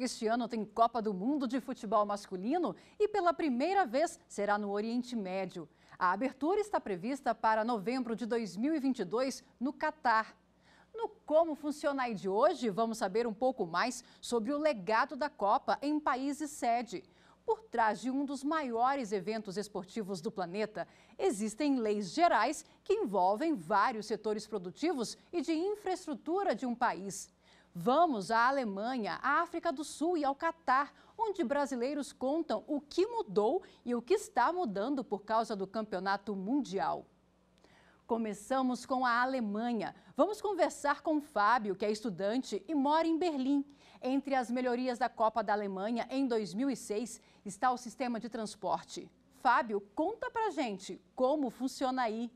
Este ano tem Copa do Mundo de futebol masculino e pela primeira vez será no Oriente Médio. A abertura está prevista para novembro de 2022 no Catar. No Como Funciona Aí de hoje, vamos saber um pouco mais sobre o legado da Copa em países sede. Por trás de um dos maiores eventos esportivos do planeta, existem leis gerais que envolvem vários setores produtivos e de infraestrutura de um país. Vamos à Alemanha, à África do Sul e ao Catar, onde brasileiros contam o que mudou e o que está mudando por causa do Campeonato Mundial. Começamos com a Alemanha. Vamos conversar com o Fábio, que é estudante e mora em Berlim. Entre as melhorias da Copa da Alemanha em 2006 está o sistema de transporte. Fábio, conta pra gente como funciona aí.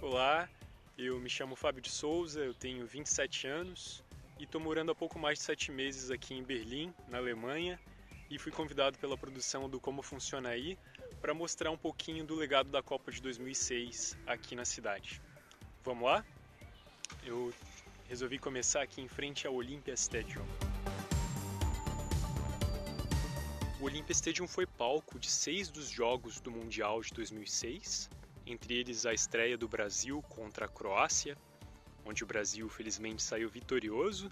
Olá, eu me chamo Fábio de Souza, eu tenho 27 anos e estou morando há pouco mais de 7 meses aqui em Berlim, na Alemanha, e fui convidado pela produção do Como Funciona Aí para mostrar um pouquinho do legado da Copa de 2006 aqui na cidade. Vamos lá? Eu resolvi começar aqui em frente ao Olympia Stadium. O Olympia Stadium foi palco de 6 dos jogos do Mundial de 2006, entre eles a estreia do Brasil contra a Croácia, onde o Brasil felizmente saiu vitorioso,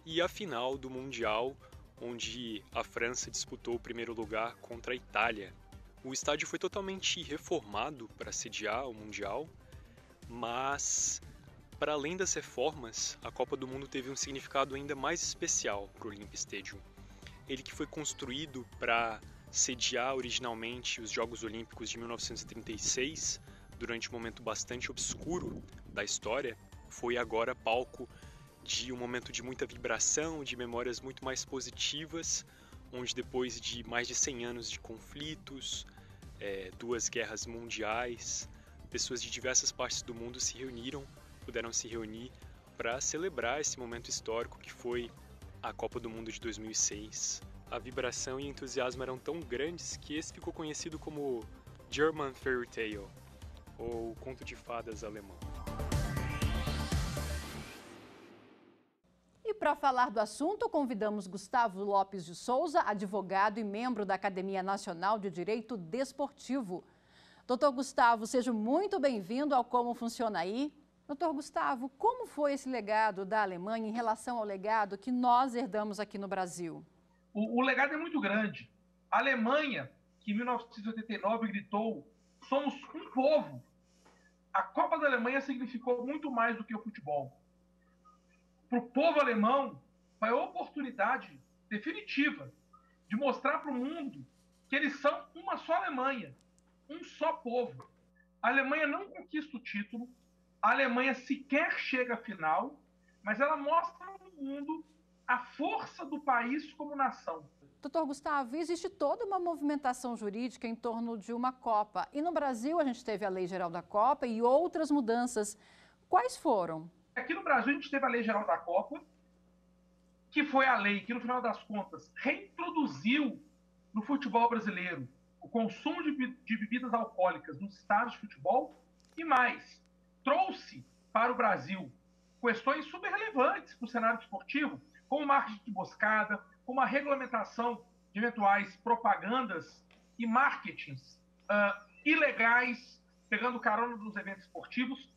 e a final do Mundial, onde a França disputou o primeiro lugar contra a Itália. O estádio foi totalmente reformado para sediar o Mundial, mas, para além das reformas, a Copa do Mundo teve um significado ainda mais especial para o Olympia Stadium. Ele que foi construído para sediar originalmente os Jogos Olímpicos de 1936, durante um momento bastante obscuro da história, foi agora palco de um momento de muita vibração, de memórias muito mais positivas, onde depois de mais de 100 anos de conflitos, 2 guerras mundiais, pessoas de diversas partes do mundo puderam se reunir para celebrar esse momento histórico que foi a Copa do Mundo de 2006. A vibração e entusiasmo eram tão grandes que esse ficou conhecido como German Fairy Tale, ou conto de fadas alemão. E para falar do assunto, convidamos Gustavo Lopes de Souza, advogado e membro da Academia Nacional de Direito Desportivo. Doutor Gustavo, seja muito bem-vindo ao Como Funciona Aí. Doutor Gustavo, como foi esse legado da Alemanha em relação ao legado que nós herdamos aqui no Brasil? O legado é muito grande. A Alemanha, que em 1989 gritou, somos um povo. A Copa da Alemanha significou muito mais do que o futebol. Para o povo alemão, foi a oportunidade definitiva de mostrar para o mundo que eles são uma só Alemanha, um só povo. A Alemanha não conquista o título, a Alemanha sequer chega à final, mas ela mostra ao mundo a força do país como nação. Doutor Gustavo, existe toda uma movimentação jurídica em torno de uma Copa. E no Brasil a gente teve a Lei Geral da Copa e outras mudanças. Quais foram? Aqui no Brasil a gente teve a Lei Geral da Copa, que foi a lei que, no final das contas, reintroduziu no futebol brasileiro o consumo de bebidas alcoólicas nos estádios de futebol e mais, trouxe para o Brasil questões super relevantes para o cenário esportivo, como marketing de emboscada, como a regulamentação de eventuais propagandas e marketings ilegais, pegando carona nos eventos esportivos.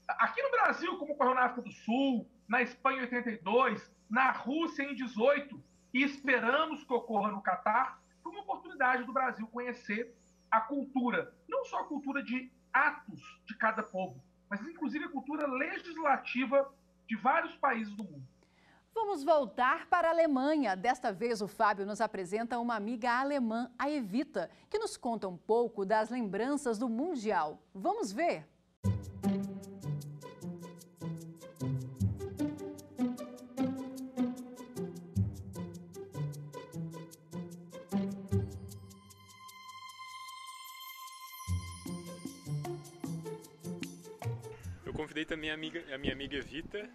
Aqui no Brasil, como ocorreu na África do Sul, na Espanha em 82, na Rússia em 18, e esperamos que ocorra no Catar, foi uma oportunidade do Brasil conhecer a cultura, não só a cultura de atos de cada povo, mas inclusive a cultura legislativa de vários países do mundo. Vamos voltar para a Alemanha. Desta vez o Fábio nos apresenta uma amiga alemã, a Evita, que nos conta um pouco das lembranças do Mundial. Vamos ver? convidei também a minha amiga Evita,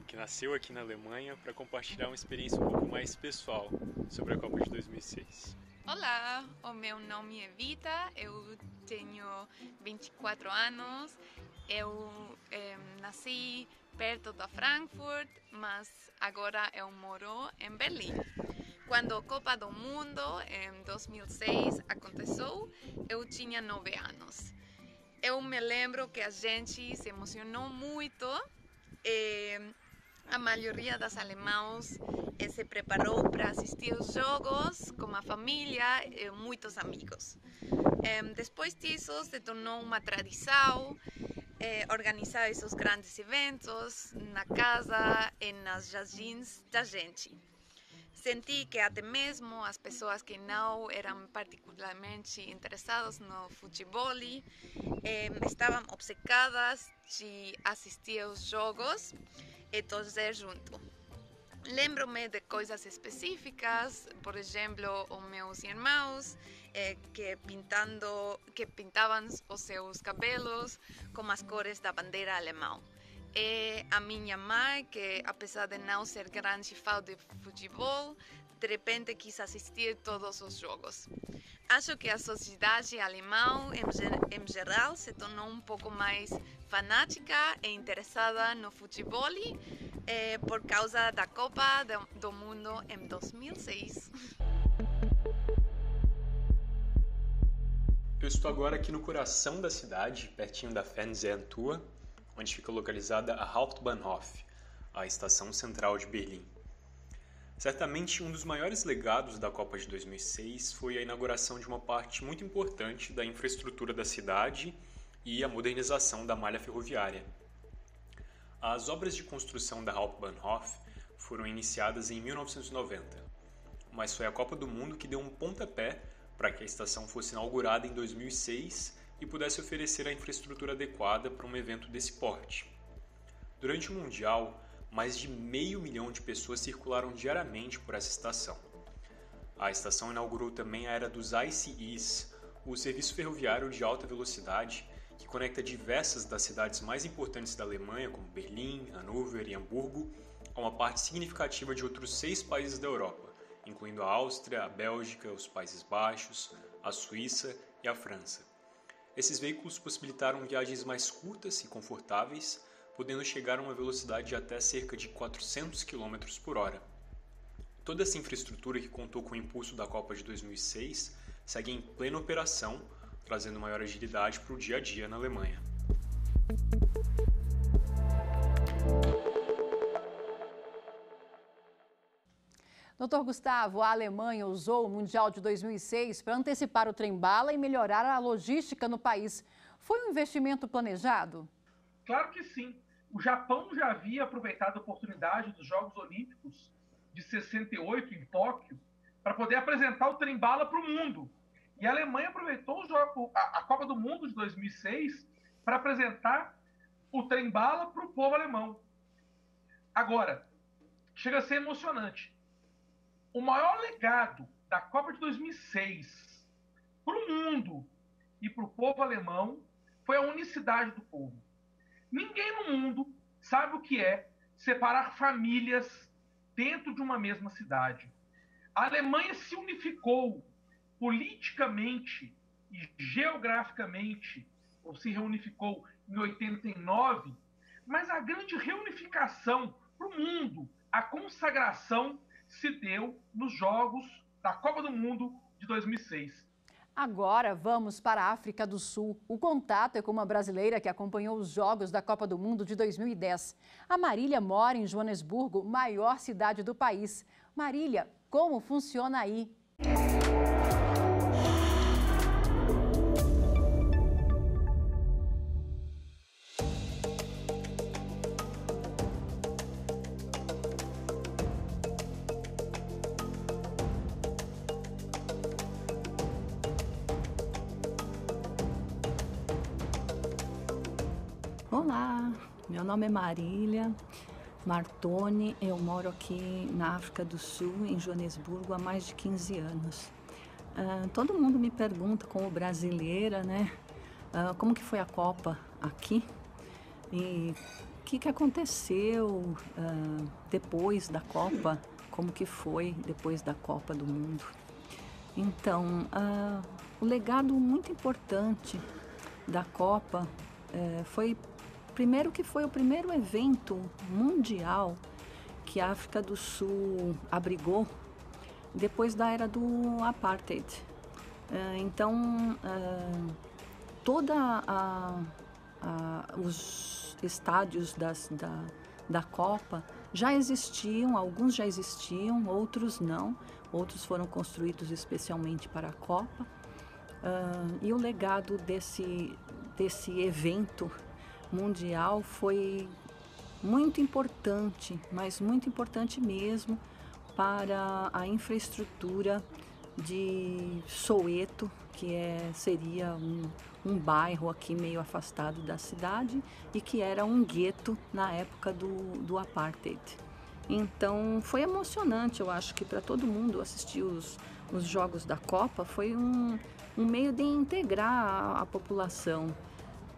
que nasceu aqui na Alemanha, para compartilhar uma experiência um pouco mais pessoal sobre a Copa de 2006. Olá, o meu nome é Vita, eu tenho 24 anos, eu nasci perto da Frankfurt, mas agora eu moro em Berlim. Quando a Copa do Mundo, em 2006, aconteceu, eu tinha 9 anos. Eu me lembro que a gente se emocionou muito. A maioria dos alemães se preparou para assistir os jogos com a família e muitos amigos. Depois disso, se tornou uma tradição organizar esses grandes eventos na casa e nas jardins da gente. Senti que até mesmo as pessoas que não eram particularmente interessadas no futebol estavam obcecadas de assistir aos jogos e torcer junto. Lembro-me de coisas específicas, por exemplo, os meus irmãos que pintavam os seus cabelos com as cores da bandeira alemã. E a minha mãe, que apesar de não ser grande fã de futebol, de repente quis assistir todos os jogos. Acho que a sociedade alemã, em geral, se tornou um pouco mais fanática e interessada no futebol por causa da Copa do Mundo em 2006. Eu estou agora aqui no coração da cidade, pertinho da Fernsehturm, onde fica localizada a Hauptbahnhof, a estação central de Berlim. Certamente um dos maiores legados da Copa de 2006 foi a inauguração de uma parte muito importante da infraestrutura da cidade e a modernização da malha ferroviária. As obras de construção da Hauptbahnhof foram iniciadas em 1990, mas foi a Copa do Mundo que deu um pontapé para que a estação fosse inaugurada em 2006 e pudesse oferecer a infraestrutura adequada para um evento desse porte. Durante o Mundial, mais de 500 mil de pessoas circularam diariamente por essa estação. A estação inaugurou também a era dos ICEs, o serviço ferroviário de alta velocidade que conecta diversas das cidades mais importantes da Alemanha, como Berlim, Hannover e Hamburgo, a uma parte significativa de outros 6 países da Europa, incluindo a Áustria, a Bélgica, os Países Baixos, a Suíça e a França. Esses veículos possibilitaram viagens mais curtas e confortáveis, podendo chegar a uma velocidade de até cerca de 400 km por hora. Toda essa infraestrutura que contou com o impulso da Copa de 2006 segue em plena operação, trazendo maior agilidade para o dia a dia na Alemanha. Dr. Gustavo, a Alemanha usou o Mundial de 2006 para antecipar o trem-bala e melhorar a logística no país. Foi um investimento planejado? Claro que sim. O Japão já havia aproveitado a oportunidade dos Jogos Olímpicos de 68 em Tóquio para poder apresentar o trem-bala para o mundo. E a Alemanha aproveitou a Copa do Mundo de 2006 para apresentar o trem-bala para o povo alemão. Agora, chega a ser emocionante. O maior legado da Copa de 2006 para o mundo e para o povo alemão foi a unicidade do povo. Ninguém no mundo sabe o que é separar famílias dentro de uma mesma cidade. A Alemanha se unificou politicamente e geograficamente, ou se reunificou em 89, mas a grande reunificação para o mundo, a consagração, se deu nos Jogos da Copa do Mundo de 2006. Agora vamos para a África do Sul. O contato é com uma brasileira que acompanhou os Jogos da Copa do Mundo de 2010. A Marília mora em Joanesburgo, maior cidade do país. Marília, como funciona aí? Olá, meu nome é Marília Martoni, eu moro aqui na África do Sul, em Joanesburgo, há mais de 15 anos. Todo mundo me pergunta, como brasileira, né, como que foi a Copa aqui. E o que aconteceu depois da Copa, como que foi depois da Copa do Mundo. Então, o legado muito importante da Copa foi, primeiro, que foi o primeiro evento mundial que a África do Sul abrigou depois da era do Apartheid. Então, os estádios da Copa já existiam, alguns já existiam, outros não. Outros foram construídos especialmente para a Copa. E o legado desse evento mundial foi muito importante, mas muito importante mesmo para a infraestrutura de Soweto, que seria um bairro aqui meio afastado da cidade e que era um gueto na época do Apartheid. Então foi emocionante, eu acho que para todo mundo assistir os jogos da Copa foi um meio de integrar a população,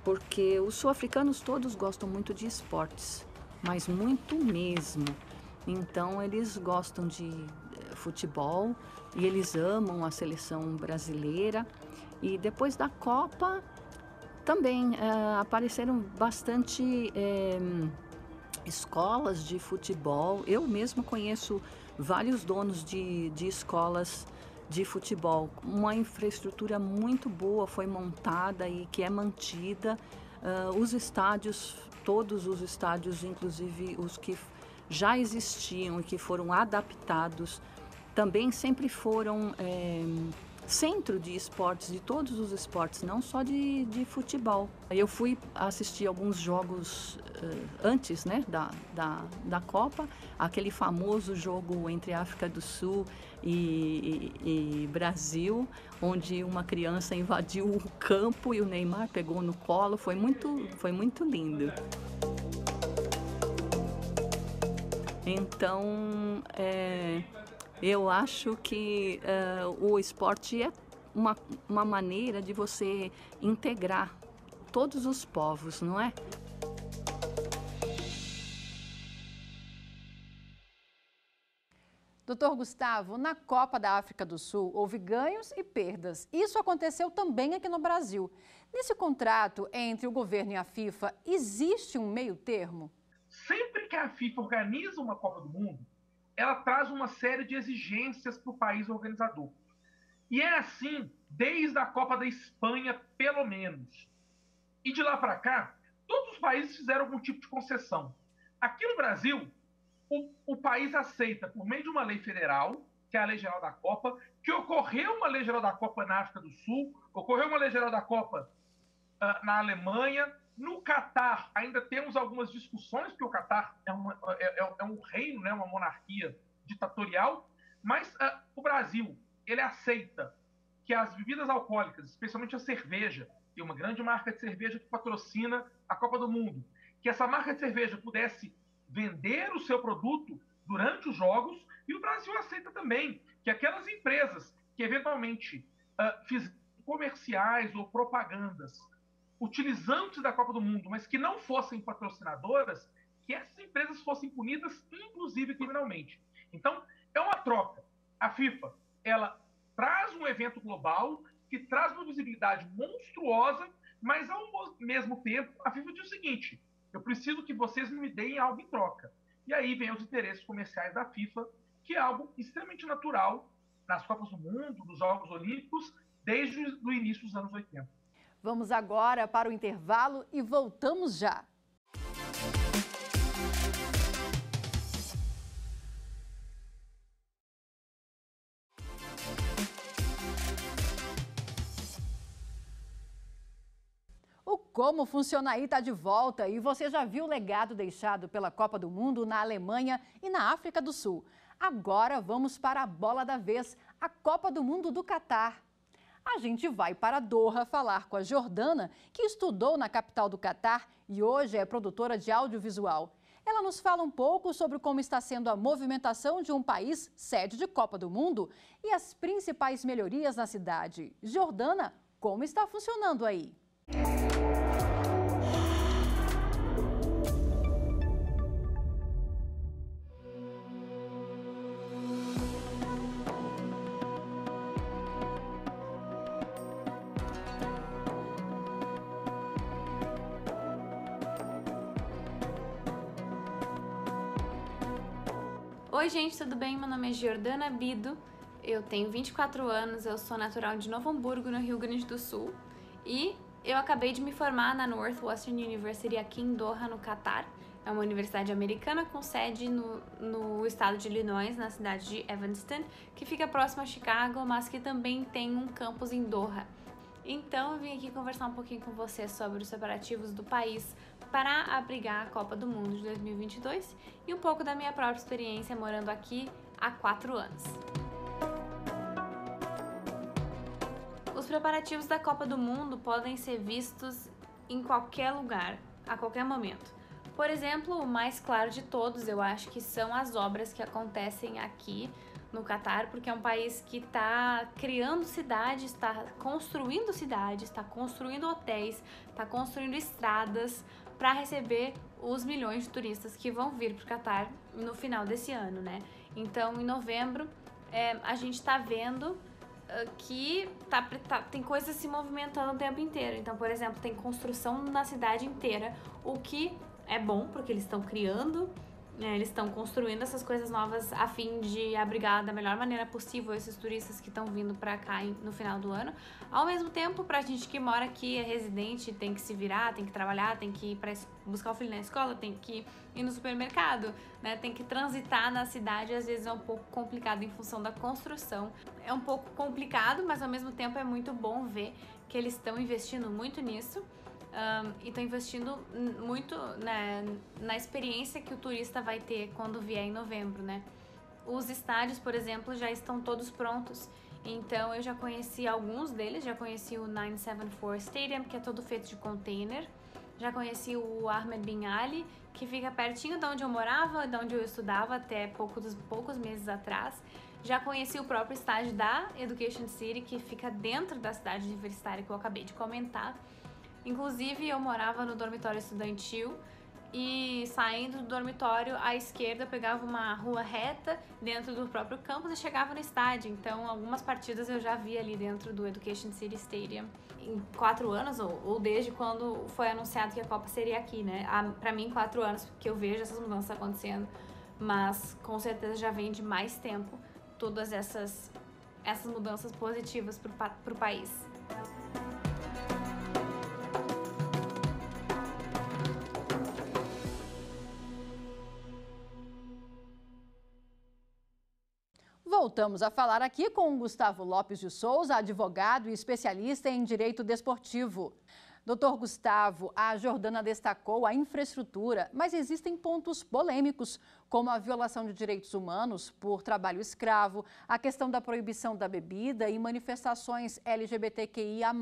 porque os sul-africanos todos gostam muito de esportes, mas muito mesmo. Então eles gostam de futebol e eles amam a seleção brasileira. E depois da Copa também apareceram bastante escolas de futebol. Eu mesma conheço vários donos de escolas de futebol. Uma infraestrutura muito boa foi montada e que é mantida. Os estádios, todos os estádios, inclusive os que já existiam e que foram adaptados, também sempre foram centro de esportes, de todos os esportes, não só de futebol. Eu fui assistir alguns jogos antes, né, da Copa, aquele famoso jogo entre África do Sul e Brasil, onde uma criança invadiu o campo e o Neymar pegou no colo. Foi muito lindo. Então, eu acho que o esporte é uma maneira de você integrar todos os povos, não é? Doutor Gustavo, na Copa da África do Sul houve ganhos e perdas. Isso aconteceu também aqui no Brasil. Nesse contrato entre o governo e a FIFA, existe um meio termo? Sempre que a FIFA organiza uma Copa do Mundo, ela traz uma série de exigências para o país organizador. E é assim desde a Copa da Espanha, pelo menos. E de lá para cá, todos os países fizeram algum tipo de concessão. Aqui no Brasil, o país aceita, por meio de uma lei federal, que é a Lei Geral da Copa, que ocorreu uma Lei Geral da Copa na África do Sul, ocorreu uma Lei Geral da Copa na Alemanha. No Catar, ainda temos algumas discussões, porque o Catar é um reino, né, uma monarquia ditatorial, mas o Brasil, ele aceita que as bebidas alcoólicas, especialmente a cerveja, tem uma grande marca de cerveja que patrocina a Copa do Mundo, que essa marca de cerveja pudesse vender o seu produto durante os jogos, e o Brasil aceita também que aquelas empresas que eventualmente fizeram comerciais ou propagandas utilizantes da Copa do Mundo, mas que não fossem patrocinadoras, que essas empresas fossem punidas, inclusive criminalmente. Então, é uma troca. A FIFA, ela traz um evento global que traz uma visibilidade monstruosa, mas ao mesmo tempo, a FIFA diz o seguinte: eu preciso que vocês me deem algo em troca. E aí vem os interesses comerciais da FIFA, que é algo extremamente natural nas Copas do Mundo, nos Jogos Olímpicos, desde o início dos anos 80. Vamos agora para o intervalo e voltamos já. O Como Funciona Aí está de volta e você já viu o legado deixado pela Copa do Mundo na Alemanha e na África do Sul. Agora vamos para a bola da vez, a Copa do Mundo do Catar. A gente vai para Doha falar com a Jordana, que estudou na capital do Catar e hoje é produtora de audiovisual. Ela nos fala um pouco sobre como está sendo a movimentação de um país sede de Copa do Mundo e as principais melhorias na cidade. Jordana, como está funcionando aí? Oi gente, tudo bem? Meu nome é Jordana Bido, eu tenho 24 anos, eu sou natural de Novo Hamburgo, no Rio Grande do Sul, e eu acabei de me formar na Northwestern University aqui em Doha, no Catar. É uma universidade americana com sede no estado de Illinois, na cidade de Evanston, que fica próximo a Chicago, mas que também tem um campus em Doha. Então eu vim aqui conversar um pouquinho com você sobre os preparativos do país para abrigar a Copa do Mundo de 2022 e um pouco da minha própria experiência morando aqui há 4 anos. Os preparativos da Copa do Mundo podem ser vistos em qualquer lugar, a qualquer momento. Por exemplo, o mais claro de todos, eu acho que são as obras que acontecem aqui no Catar, porque é um país que está criando cidades, está construindo hotéis, está construindo estradas para receber os milhões de turistas que vão vir para o Catar no final desse ano, né? Então, em novembro, a gente está vendo que tem coisas se movimentando o tempo inteiro. Então, por exemplo, tem construção na cidade inteira, o que é bom, porque eles estão criando, eles estão construindo essas coisas novas a fim de abrigar da melhor maneira possível esses turistas que estão vindo pra cá no final do ano. Ao mesmo tempo, pra gente que mora aqui, é residente, tem que se virar, tem que trabalhar, tem que ir pra buscar o filho na escola, tem que ir no supermercado, né? Tem que transitar na cidade, às vezes é um pouco complicado em função da construção. É um pouco complicado, mas ao mesmo tempo é muito bom ver que eles estão investindo muito nisso. E estão investindo muito, né, na experiência que o turista vai ter quando vier em novembro, né? Os estádios, por exemplo, já estão todos prontos. Então eu já conheci alguns deles, já conheci o 974 Stadium, que é todo feito de container. Já conheci o Ahmed Bin Ali, que fica pertinho de onde eu morava, de onde eu estudava até poucos meses atrás. Já conheci o próprio estádio da Education City, que fica dentro da cidade universitária que eu acabei de comentar. Inclusive, eu morava no dormitório estudantil e saindo do dormitório à esquerda eu pegava uma rua reta dentro do próprio campus e chegava no estádio. Então, algumas partidas eu já vi ali dentro do Education City Stadium em 4 anos ou desde quando foi anunciado que a Copa seria aqui, né? Pra mim, 4 anos que eu vejo essas mudanças acontecendo, mas com certeza já vem de mais tempo todas essas mudanças positivas pro país. Voltamos a falar aqui com o Gustavo Lopes de Souza, advogado e especialista em direito desportivo. Doutor Gustavo, a Jordana destacou a infraestrutura, mas existem pontos polêmicos, como a violação de direitos humanos por trabalho escravo, a questão da proibição da bebida e manifestações LGBTQIA+,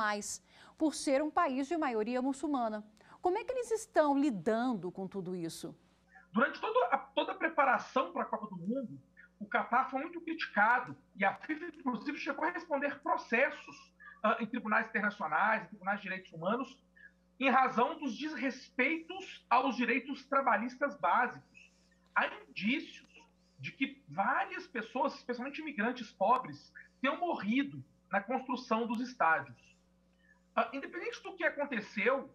por ser um país de maioria muçulmana. Como é que eles estão lidando com tudo isso? Durante toda a preparação para a Copa do Mundo, o Catar foi muito criticado e a FIFA, inclusive, chegou a responder processos em tribunais internacionais, em tribunais de direitos humanos, em razão dos desrespeitos aos direitos trabalhistas básicos. Há indícios de que várias pessoas, especialmente imigrantes pobres, tenham morrido na construção dos estádios. Independente do que aconteceu,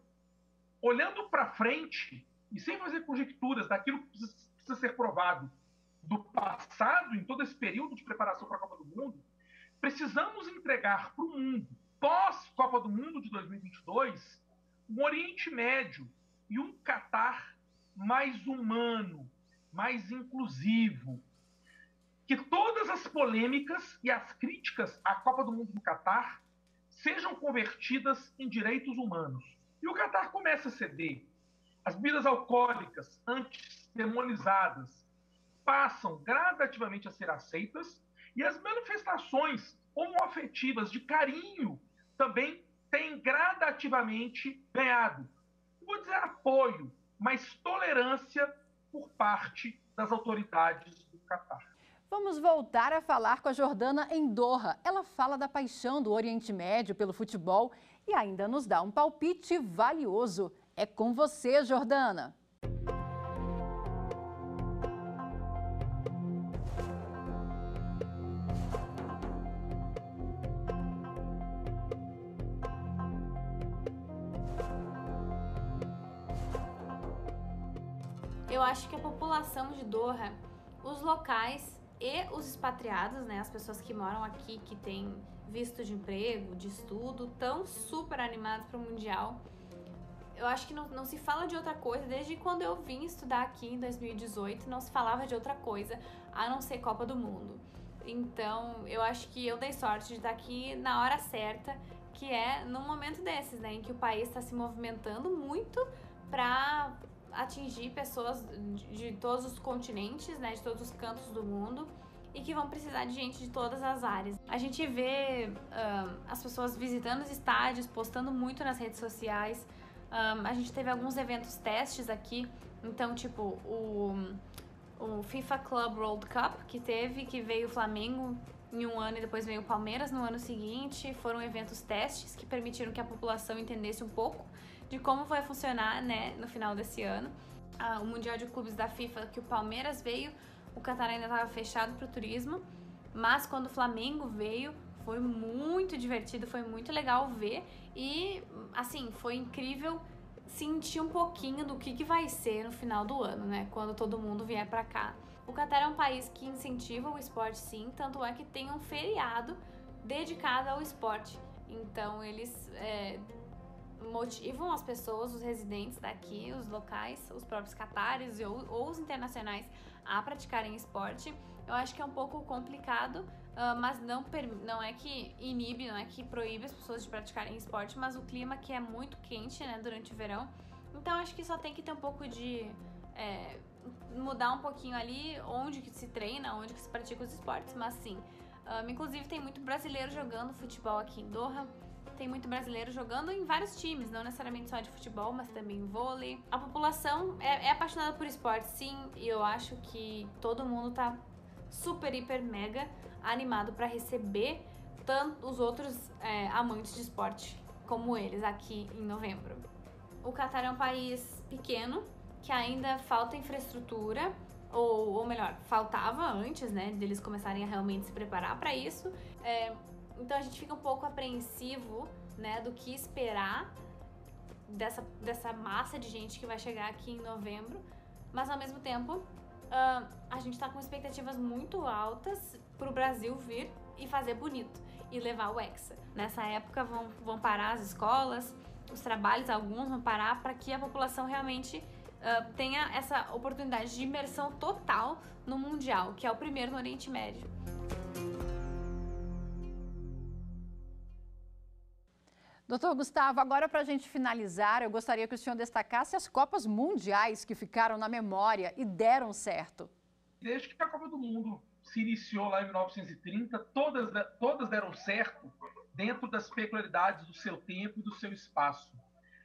olhando para frente e sem fazer conjecturas daquilo que precisa ser provado do passado, em todo esse período de preparação para a Copa do Mundo, precisamos entregar para o mundo, pós-Copa do Mundo de 2022, um Oriente Médio e um Catar mais humano, mais inclusivo. Que todas as polêmicas e as críticas à Copa do Mundo do Catar sejam convertidas em direitos humanos. E o Catar começa a ceder. As bebidas alcoólicas, antes demonizadas, passam gradativamente a ser aceitas e as manifestações homoafetivas de carinho também têm gradativamente ganhado, não vou dizer apoio, mas tolerância por parte das autoridades do Catar. Vamos voltar a falar com a Jordana em Doha. Ela fala da paixão do Oriente Médio pelo futebol e ainda nos dá um palpite valioso. É com você, Jordana. Eu acho que a população de Doha os locais e os expatriados, né, as pessoas que moram aqui, que têm visto de emprego, de estudo, estão super animados para o Mundial. Eu acho que não se fala de outra coisa, desde quando eu vim estudar aqui em 2018, não se falava de outra coisa, a não ser Copa do Mundo. Então, eu acho que eu dei sorte de estar aqui na hora certa, que é num momento desses, né, em que o país está se movimentando muito para atingir pessoas de todos os continentes, né, de todos os cantos do mundo, e que vão precisar de gente de todas as áreas. A gente vê as pessoas visitando os estádios, postando muito nas redes sociais. A gente teve alguns eventos testes aqui, então tipo o FIFA Club World Cup que veio o Flamengo em um ano e depois veio o Palmeiras no ano seguinte. Foram eventos testes que permitiram que a população entendesse um pouco de como vai funcionar, né, no final desse ano. O Mundial de Clubes da FIFA, que o Palmeiras veio, o Catar ainda estava fechado para o turismo, mas quando o Flamengo veio, foi muito divertido, foi muito legal ver e, assim, foi incrível sentir um pouquinho do que vai ser no final do ano, né, quando todo mundo vier para cá. O Catar é um país que incentiva o esporte, sim, tanto é que tem um feriado dedicado ao esporte. Então, eles motivam as pessoas, os residentes daqui, os locais, os próprios catares ou os internacionais a praticarem esporte. Eu acho que é um pouco complicado, mas não é que inibe, não é que proíbe as pessoas de praticarem esporte, mas o clima que é muito quente, né, durante o verão. Então acho que só tem que ter um pouco de mudar um pouquinho ali onde que se treina, onde que se pratica os esportes, mas sim. Inclusive tem muito brasileiro jogando futebol aqui em Doha. Tem muito brasileiro jogando em vários times, não necessariamente só de futebol, mas também vôlei. A população é apaixonada por esporte, sim, e eu acho que todo mundo tá super, hiper, mega animado para receber tanto os outros amantes de esporte como eles aqui em novembro. O Catar é um país pequeno, que ainda falta infraestrutura, ou melhor, faltava antes, né, deles começarem a realmente se preparar para isso. Então a gente fica um pouco apreensivo, né, do que esperar dessa massa de gente que vai chegar aqui em novembro, mas ao mesmo tempo a gente tá com expectativas muito altas pro Brasil vir e fazer bonito e levar o Hexa. Nessa época vão parar as escolas, os trabalhos, alguns vão parar para que a população realmente tenha essa oportunidade de imersão total no Mundial, que é o primeiro no Oriente Médio. Doutor Gustavo, agora para a gente finalizar, eu gostaria que o senhor destacasse as Copas Mundiais que ficaram na memória e deram certo. Desde que a Copa do Mundo se iniciou lá em 1930, todas deram certo dentro das peculiaridades do seu tempo e do seu espaço.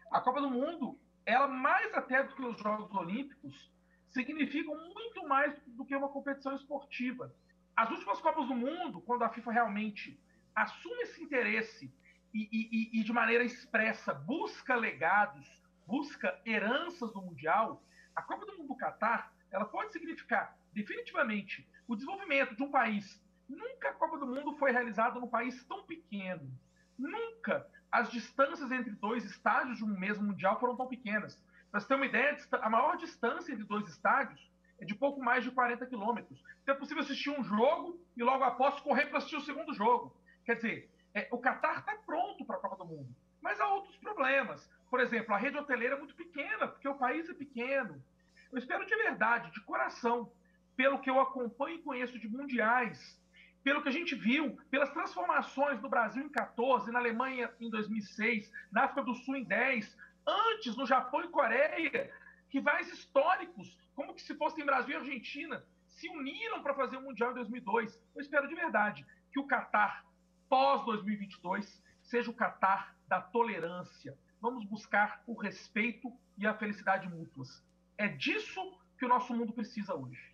A Copa do Mundo, ela mais até do que os Jogos Olímpicos, significam muito mais do que uma competição esportiva. As últimas Copas do Mundo, quando a FIFA realmente assume esse interesse e de maneira expressa busca legados, busca heranças do Mundial, a Copa do Mundo do Catar, ela pode significar definitivamente o desenvolvimento de um país. Nunca a Copa do Mundo foi realizada num país tão pequeno. Nunca as distâncias entre dois estádios de um mesmo Mundial foram tão pequenas. Para você ter uma ideia, a maior distância entre dois estádios é de pouco mais de 40 quilômetros. Então é possível assistir um jogo e logo após correr para assistir o segundo jogo. Quer dizer, o Catar está pronto para a Copa do Mundo, mas há outros problemas. Por exemplo, a rede hoteleira é muito pequena, porque o país é pequeno. Eu espero de verdade, de coração, pelo que eu acompanho e conheço de mundiais, pelo que a gente viu, pelas transformações no Brasil em 14, na Alemanha em 2006, na África do Sul em 10, antes no Japão e Coreia, rivais históricos, como que se fossem Brasil e Argentina, se uniram para fazer o Mundial em 2002. Eu espero de verdade que o Catar pós-2022 seja o Catar da tolerância. Vamos buscar o respeito e a felicidade mútuas. É disso que o nosso mundo precisa hoje.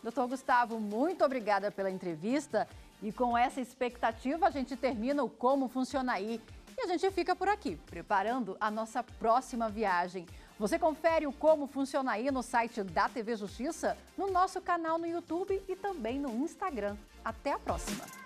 Doutor Gustavo, muito obrigada pela entrevista. E com essa expectativa, a gente termina o Como Funciona Aí. E a gente fica por aqui, preparando a nossa próxima viagem. Você confere o Como Funciona Aí no site da TV Justiça, no nosso canal no YouTube e também no Instagram. Até a próxima!